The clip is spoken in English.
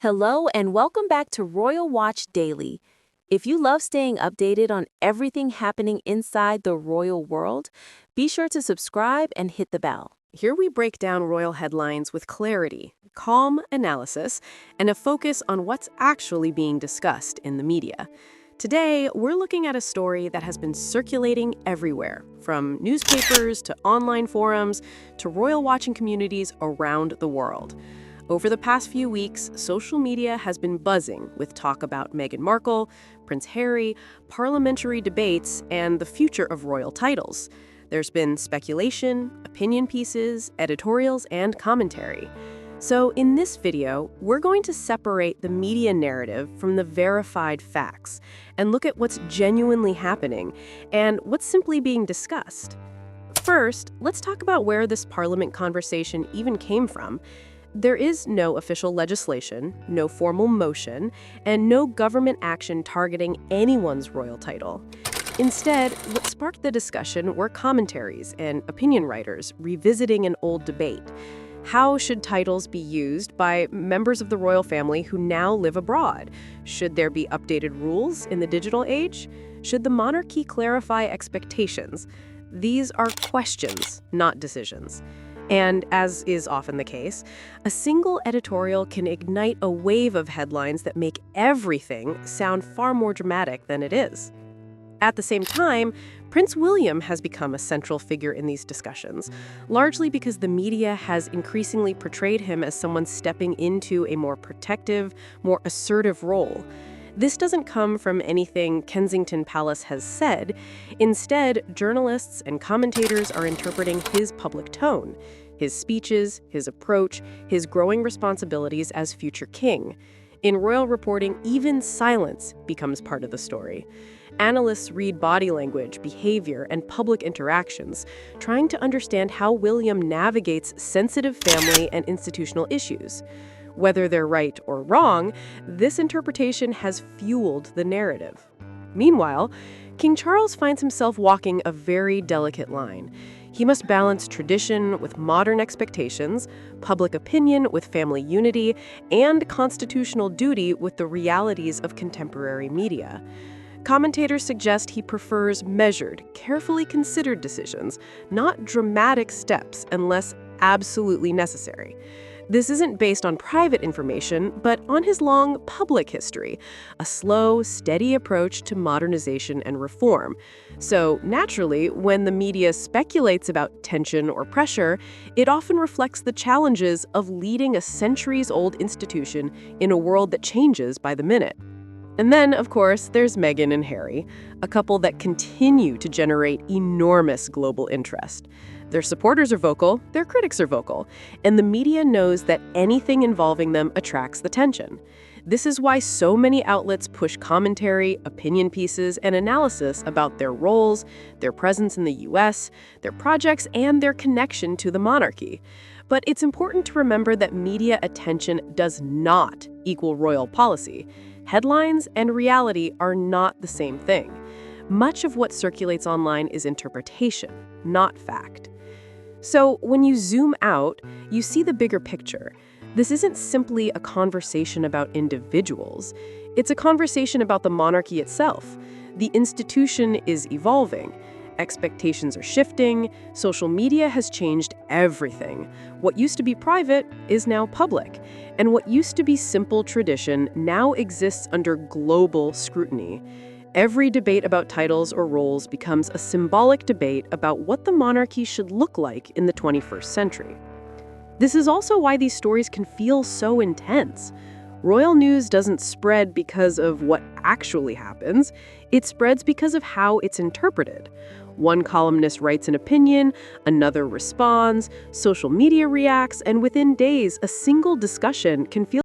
Hello and welcome back to Royal Watch Daily. If you love staying updated on everything happening inside the royal world, be sure to subscribe and hit the bell. Here we break down royal headlines with clarity, calm analysis, and a focus on what's actually being discussed in the media. Today, we're looking at a story that has been circulating everywhere, from newspapers to online forums to royal watching communities around the world. Over the past few weeks, social media has been buzzing with talk about Meghan Markle, Prince Harry, parliamentary debates, and the future of royal titles. There's been speculation, opinion pieces, editorials, and commentary. So in this video, we're going to separate the media narrative from the verified facts and look at what's genuinely happening and what's simply being discussed. First, let's talk about where this parliament conversation even came from. There is no official legislation, no formal motion, and no government action targeting anyone's royal title. Instead, what sparked the discussion were commentaries and opinion writers revisiting an old debate. How should titles be used by members of the royal family who now live abroad? Should there be updated rules in the digital age? Should the monarchy clarify expectations? These are questions, not decisions. And as is often the case, a single editorial can ignite a wave of headlines that make everything sound far more dramatic than it is. At the same time, Prince William has become a central figure in these discussions, largely because the media has increasingly portrayed him as someone stepping into a more protective, more assertive role. This doesn't come from anything Kensington Palace has said. Instead, journalists and commentators are interpreting his public tone, his speeches, his approach, his growing responsibilities as future king. In royal reporting, even silence becomes part of the story. Analysts read body language, behavior, and public interactions, trying to understand how William navigates sensitive family and institutional issues. Whether they're right or wrong, this interpretation has fueled the narrative. Meanwhile, King Charles finds himself walking a very delicate line. He must balance tradition with modern expectations, public opinion with family unity, and constitutional duty with the realities of contemporary media. Commentators suggest he prefers measured, carefully considered decisions, not dramatic steps unless absolutely necessary. This isn't based on private information, but on his long public history, a slow, steady approach to modernization and reform. So, naturally, when the media speculates about tension or pressure, it often reflects the challenges of leading a centuries-old institution in a world that changes by the minute. And then, of course, there's Meghan and Harry, a couple that continue to generate enormous global interest. Their supporters are vocal, their critics are vocal, and the media knows that anything involving them attracts the tension. This is why so many outlets push commentary, opinion pieces, and analysis about their roles, their presence in the US, their projects, and their connection to the monarchy. But it's important to remember that media attention does not equal royal policy. Headlines and reality are not the same thing. Much of what circulates online is interpretation, not fact. So when you zoom out, you see the bigger picture. This isn't simply a conversation about individuals. It's a conversation about the monarchy itself. The institution is evolving. Expectations are shifting. Social media has changed everything. What used to be private is now public. And what used to be simple tradition now exists under global scrutiny. Every debate about titles or roles becomes a symbolic debate about what the monarchy should look like in the 21st century. This is also why these stories can feel so intense. Royal news doesn't spread because of what actually happens. It spreads because of how it's interpreted. One columnist writes an opinion, another responds, social media reacts, and within days, a single discussion can feel